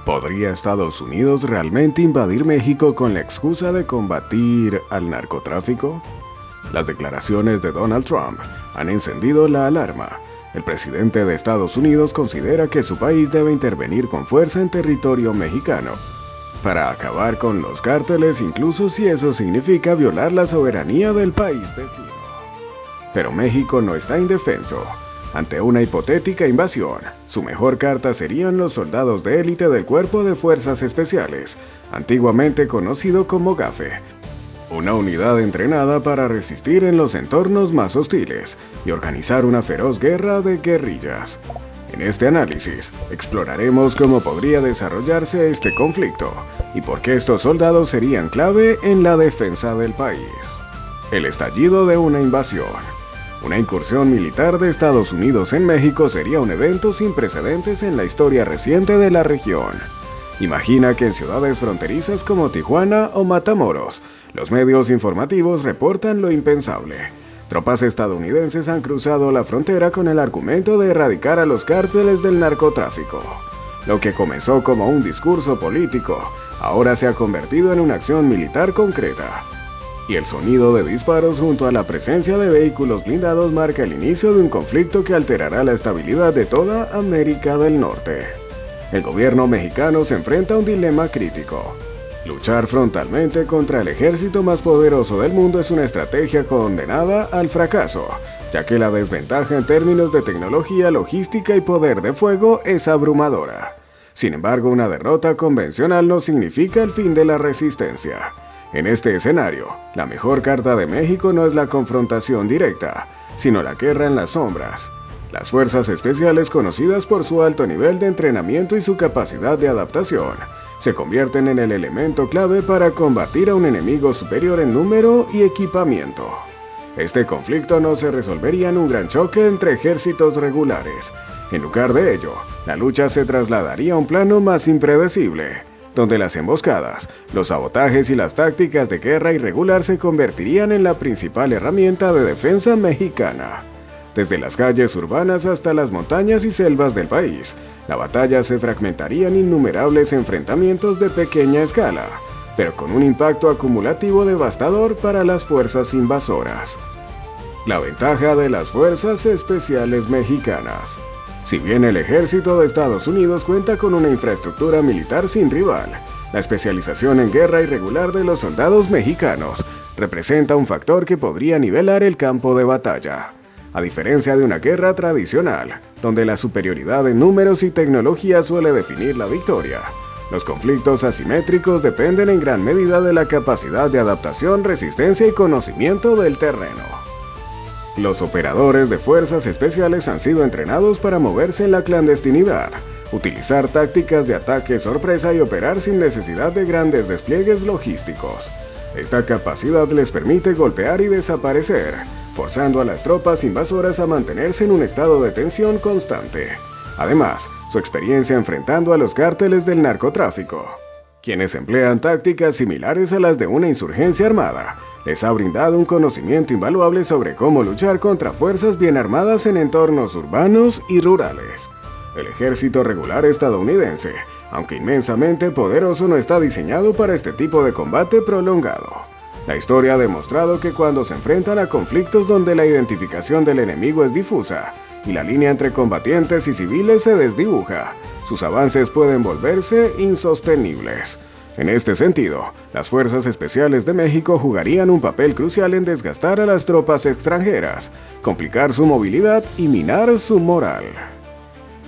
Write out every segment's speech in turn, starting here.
¿Podría Estados Unidos realmente invadir México con la excusa de combatir al narcotráfico? Las declaraciones de Donald Trump han encendido la alarma. El presidente de Estados Unidos considera que su país debe intervenir con fuerza en territorio mexicano para acabar con los cárteles, incluso si eso significa violar la soberanía del país vecino. Pero México no está indefenso ante una hipotética invasión. Su mejor carta serían los soldados de élite del Cuerpo de Fuerzas Especiales, antiguamente conocido como GAFE, una unidad entrenada para resistir en los entornos más hostiles y organizar una feroz guerra de guerrillas. En este análisis, exploraremos cómo podría desarrollarse este conflicto y por qué estos soldados serían clave en la defensa del país. El estallido de una invasión. Una incursión militar de Estados Unidos en México sería un evento sin precedentes en la historia reciente de la región. Imagina que en ciudades fronterizas como Tijuana o Matamoros, los medios informativos reportan lo impensable. Tropas estadounidenses han cruzado la frontera con el argumento de erradicar a los cárteles del narcotráfico. Lo que comenzó como un discurso político, ahora se ha convertido en una acción militar concreta. Y el sonido de disparos junto a la presencia de vehículos blindados marca el inicio de un conflicto que alterará la estabilidad de toda América del Norte. El gobierno mexicano se enfrenta a un dilema crítico. Luchar frontalmente contra el ejército más poderoso del mundo es una estrategia condenada al fracaso, ya que la desventaja en términos de tecnología, logística y poder de fuego es abrumadora. Sin embargo, una derrota convencional no significa el fin de la resistencia. En este escenario, la mejor carta de México no es la confrontación directa, sino la guerra en las sombras. Las fuerzas especiales, conocidas por su alto nivel de entrenamiento y su capacidad de adaptación, se convierten en el elemento clave para combatir a un enemigo superior en número y equipamiento. Este conflicto no se resolvería en un gran choque entre ejércitos regulares. En lugar de ello, la lucha se trasladaría a un plano más impredecible, donde las emboscadas, los sabotajes y las tácticas de guerra irregular se convertirían en la principal herramienta de defensa mexicana. Desde las calles urbanas hasta las montañas y selvas del país, la batalla se fragmentaría en innumerables enfrentamientos de pequeña escala, pero con un impacto acumulativo devastador para las fuerzas invasoras. La ventaja de las fuerzas especiales mexicanas. Si bien el ejército de Estados Unidos cuenta con una infraestructura militar sin rival, la especialización en guerra irregular de los soldados mexicanos representa un factor que podría nivelar el campo de batalla. A diferencia de una guerra tradicional, donde la superioridad en números y tecnología suele definir la victoria, los conflictos asimétricos dependen en gran medida de la capacidad de adaptación, resistencia y conocimiento del terreno. Los operadores de fuerzas especiales han sido entrenados para moverse en la clandestinidad, utilizar tácticas de ataque sorpresa y operar sin necesidad de grandes despliegues logísticos. Esta capacidad les permite golpear y desaparecer, forzando a las tropas invasoras a mantenerse en un estado de tensión constante. Además, su experiencia enfrentando a los cárteles del narcotráfico, quienes emplean tácticas similares a las de una insurgencia armada, les ha brindado un conocimiento invaluable sobre cómo luchar contra fuerzas bien armadas en entornos urbanos y rurales. El ejército regular estadounidense, aunque inmensamente poderoso, no está diseñado para este tipo de combate prolongado. La historia ha demostrado que cuando se enfrentan a conflictos donde la identificación del enemigo es difusa y la línea entre combatientes y civiles se desdibuja, sus avances pueden volverse insostenibles. En este sentido, las Fuerzas Especiales de México jugarían un papel crucial en desgastar a las tropas extranjeras, complicar su movilidad y minar su moral.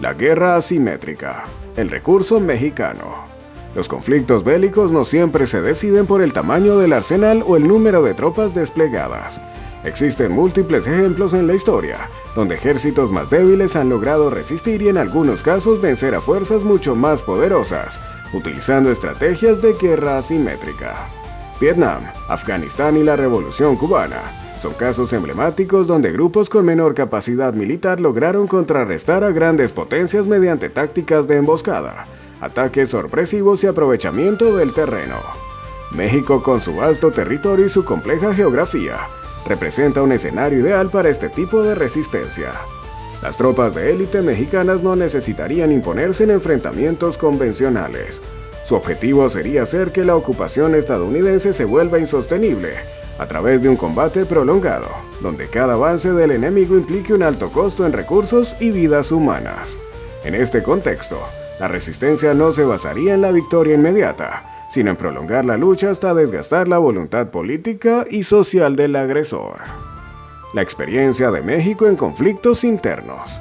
La guerra asimétrica, el recurso mexicano. Los conflictos bélicos no siempre se deciden por el tamaño del arsenal o el número de tropas desplegadas. Existen múltiples ejemplos en la historia, donde ejércitos más débiles han logrado resistir y en algunos casos vencer a fuerzas mucho más poderosas, utilizando estrategias de guerra asimétrica. Vietnam, Afganistán y la Revolución Cubana son casos emblemáticos donde grupos con menor capacidad militar lograron contrarrestar a grandes potencias mediante tácticas de emboscada, ataques sorpresivos y aprovechamiento del terreno. México, con su vasto territorio y su compleja geografía, representa un escenario ideal para este tipo de resistencia. Las tropas de élite mexicanas no necesitarían imponerse en enfrentamientos convencionales. Su objetivo sería hacer que la ocupación estadounidense se vuelva insostenible, a través de un combate prolongado, donde cada avance del enemigo implique un alto costo en recursos y vidas humanas. En este contexto, la resistencia no se basaría en la victoria inmediata, sino en prolongar la lucha hasta desgastar la voluntad política y social del agresor. La experiencia de México en conflictos internos.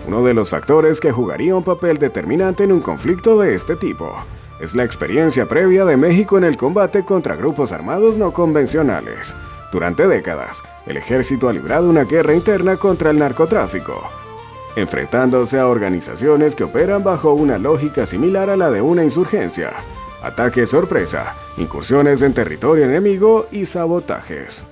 Uno de los factores que jugaría un papel determinante en un conflicto de este tipo es la experiencia previa de México en el combate contra grupos armados no convencionales. Durante décadas, el ejército ha librado una guerra interna contra el narcotráfico, enfrentándose a organizaciones que operan bajo una lógica similar a la de una insurgencia: ataques sorpresa, incursiones en territorio enemigo y sabotajes.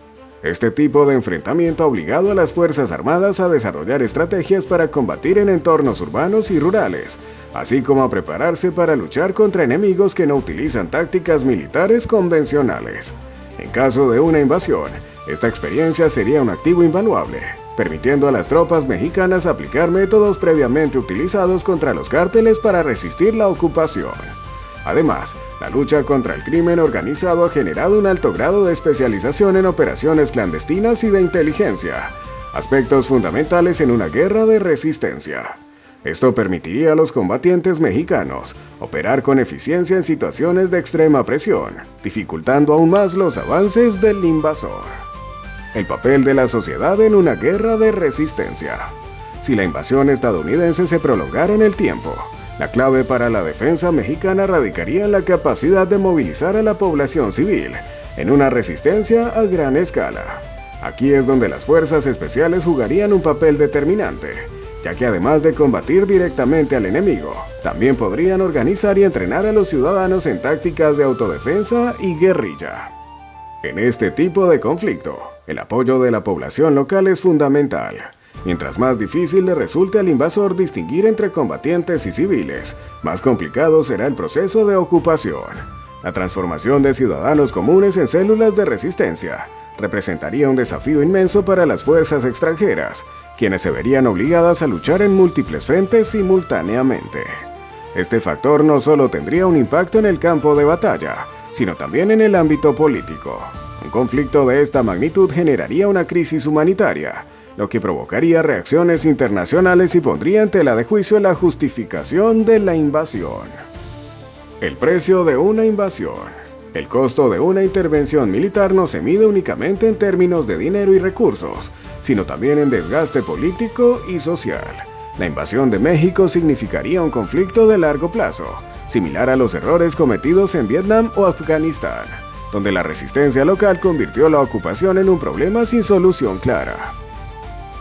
Este tipo de enfrentamiento ha obligado a las Fuerzas Armadas a desarrollar estrategias para combatir en entornos urbanos y rurales, así como a prepararse para luchar contra enemigos que no utilizan tácticas militares convencionales. En caso de una invasión, esta experiencia sería un activo invaluable, permitiendo a las tropas mexicanas aplicar métodos previamente utilizados contra los cárteles para resistir la ocupación. Además, la lucha contra el crimen organizado ha generado un alto grado de especialización en operaciones clandestinas y de inteligencia, aspectos fundamentales en una guerra de resistencia. Esto permitiría a los combatientes mexicanos operar con eficiencia en situaciones de extrema presión, dificultando aún más los avances del invasor. El papel de la sociedad en una guerra de resistencia. Si la invasión estadounidense se prolongara en el tiempo, la clave para la defensa mexicana radicaría en la capacidad de movilizar a la población civil en una resistencia a gran escala. Aquí es donde las fuerzas especiales jugarían un papel determinante, ya que además de combatir directamente al enemigo, también podrían organizar y entrenar a los ciudadanos en tácticas de autodefensa y guerrilla. En este tipo de conflicto, el apoyo de la población local es fundamental. Mientras más difícil le resulte al invasor distinguir entre combatientes y civiles, más complicado será el proceso de ocupación. La transformación de ciudadanos comunes en células de resistencia representaría un desafío inmenso para las fuerzas extranjeras, quienes se verían obligadas a luchar en múltiples frentes simultáneamente. Este factor no solo tendría un impacto en el campo de batalla, sino también en el ámbito político. Un conflicto de esta magnitud generaría una crisis humanitaria, lo que provocaría reacciones internacionales y pondría en tela de juicio la justificación de la invasión. El precio de una invasión. El costo de una intervención militar no se mide únicamente en términos de dinero y recursos, sino también en desgaste político y social. La invasión de México significaría un conflicto de largo plazo, similar a los errores cometidos en Vietnam o Afganistán, donde la resistencia local convirtió la ocupación en un problema sin solución clara.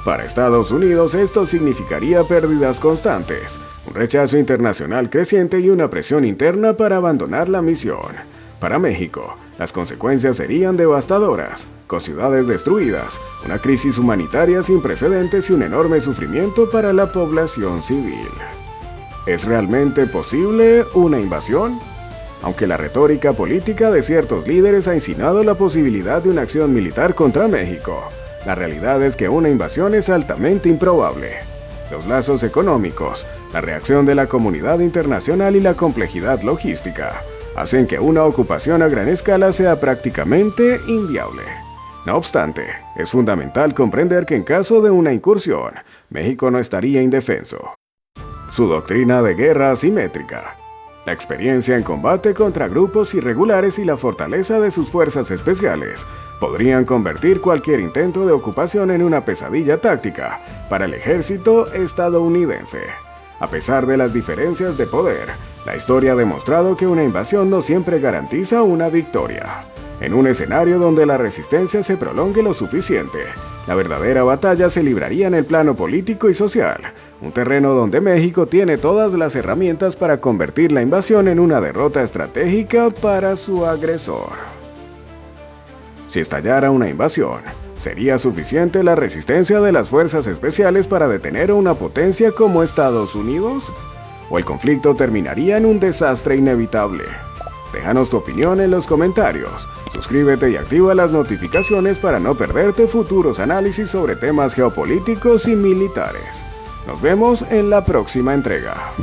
Para Estados Unidos esto significaría pérdidas constantes, un rechazo internacional creciente y una presión interna para abandonar la misión. Para México, las consecuencias serían devastadoras, con ciudades destruidas, una crisis humanitaria sin precedentes y un enorme sufrimiento para la población civil. ¿Es realmente posible una invasión? Aunque la retórica política de ciertos líderes ha insinuado la posibilidad de una acción militar contra México, la realidad es que una invasión es altamente improbable. Los lazos económicos, la reacción de la comunidad internacional y la complejidad logística hacen que una ocupación a gran escala sea prácticamente inviable. No obstante, es fundamental comprender que en caso de una incursión, México no estaría indefenso. Su doctrina de guerra asimétrica. La experiencia en combate contra grupos irregulares y la fortaleza de sus fuerzas especiales podrían convertir cualquier intento de ocupación en una pesadilla táctica para el ejército estadounidense. A pesar de las diferencias de poder, la historia ha demostrado que una invasión no siempre garantiza una victoria. En un escenario donde la resistencia se prolongue lo suficiente, la verdadera batalla se libraría en el plano político y social, un terreno donde México tiene todas las herramientas para convertir la invasión en una derrota estratégica para su agresor. Si estallara una invasión, ¿sería suficiente la resistencia de las fuerzas especiales para detener a una potencia como Estados Unidos? ¿O el conflicto terminaría en un desastre inevitable? Déjanos tu opinión en los comentarios. Suscríbete y activa las notificaciones para no perderte futuros análisis sobre temas geopolíticos y militares. Nos vemos en la próxima entrega.